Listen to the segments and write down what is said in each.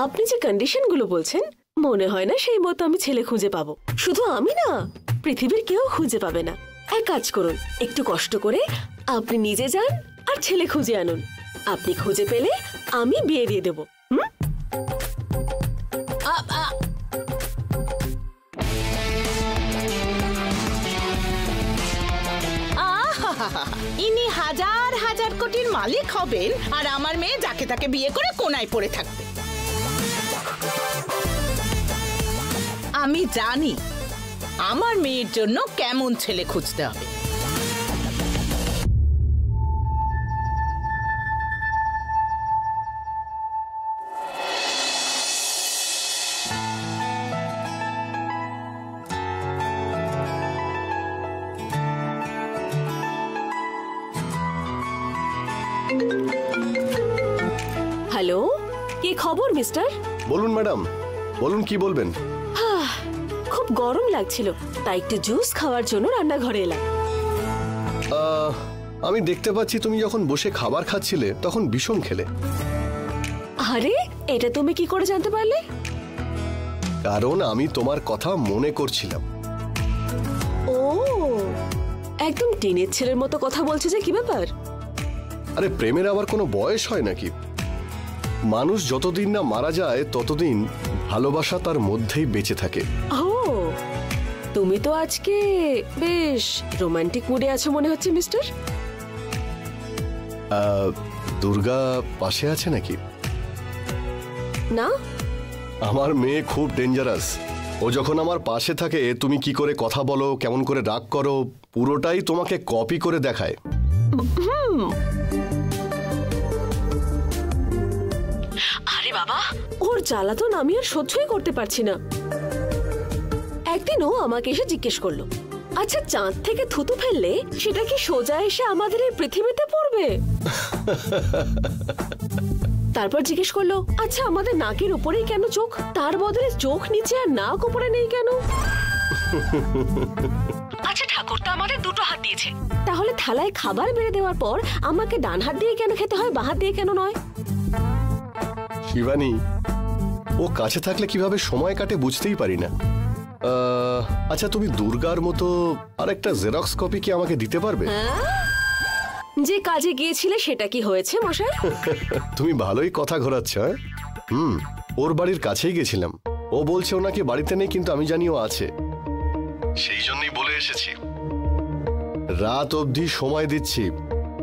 আপনি যে কন্ডিশনগুলো বলছেন মনে হয় না সেই মতো আমি ছেলে খুঁজে পাবো। শুধু আমি না, পৃথিবীর কেউ খুঁজে পাবে না। এক কাজ করুন, একটু কষ্ট করে আপনি নিজে যান আর ছেলে খুঁজে আনুন। আপনি খুঁজে পেলে আমি বিয়ে দিয়ে দেবো। ইনি হাজার হাজার কোটির মালিক হবেন আর আমার মেয়ে যাকে তাকে বিয়ে করে কোনায় পড়ে থাকবে। আমি জানি আমার মেয়ের জন্য কেমন ছেলে খুঁজতে হবে। হ্যালো, কি খবর মিস্টার? বলুন ম্যাডাম, বলুন কি বলবেন। খুব গরম লাগছিল, তাই একটু জুস খাওয়ার জন্য রান্নাঘরে এলাম। আমি দেখতে পাচ্ছি তুমি যখন বসে খাবার খাচ্ছিলে তখন বিষম খেলে। আরে, এটা তুমি কি করে জানতে পারলে? কারণ আমি তোমার কথা মনে করছিলাম। ও, একদম টিনের ছেলের মতো কথা বলছে যে, কি ব্যাপার? আরে প্রেমের আবার কোনো বয়স হয় নাকি? মানুষ যতদিন না মারা যায় ততদিন ভালোবাসা তার মধ্যেই বেঁচে থাকে। ও, তুমি তো আজকে বেশ রোমান্টিক মুডে আছো মনে হচ্ছে মিস্টার। দুর্গা পাশে আছে নাকি? না, আমার মেয়ে খুব ডেঞ্জারাস। ও যখন আমার পাশে থাকে তুমি কি করে কথা বলো, কেমন করে রাগ করো, পুরোটাই তোমাকে কপি করে দেখায়। আরে বাবা, ওর জ্বালাতন আমি আর সহ্যই করতে পারছি না। একদিন ও আমাকে এসে জিজ্ঞেস করলো, আচ্ছা চাঁদ থেকে থুতু ফেললে সেটা কি সোজা এসে আমাদের এই পৃথিবীতে পড়বে? তারপর জিজ্ঞেস করলো, আচ্ছা আমাদের নাকের উপরেই কেন চোখ, তার বদলে চোখ নিচে আর নাক উপরে নেই কেন? আচ্ছা ঠাকুর তো আমাদের দুটো হাত দিয়েছে, তাহলে থালায় খাবার বেড়ে দেওয়ার পর আমাকে ডান হাত দিয়ে কেন খেতে হয়, বাঁ হাত দিয়ে কেন নয়? শিবানী, ও কাছে থাকলে কিভাবে সময় কাটে বুঝতেই পারি না। আচ্ছা তুমি দুর্গার মতো আরেকটা জেরক্স কপি কি আমাকে দিতে পারবে? যে কাজে গিয়েছিলে সেটা কি হয়েছে মশাই? তুমি ভালোই কথা ঘোরাচ্ছ। ওর বাড়ির কাছেই গেছিলাম। ও বলছে ও নাকি বাড়িতে নেই, কিন্তু আমি জানি ও আছে। সেই জন্যই বলে এসেছি, রাত অবধি সময় দিচ্ছি,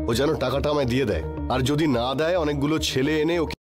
ও যেন টাকাটা আমায় দিয়ে দেয়। আর যদি না দেয় অনেকগুলো ছেলে এনে ওকে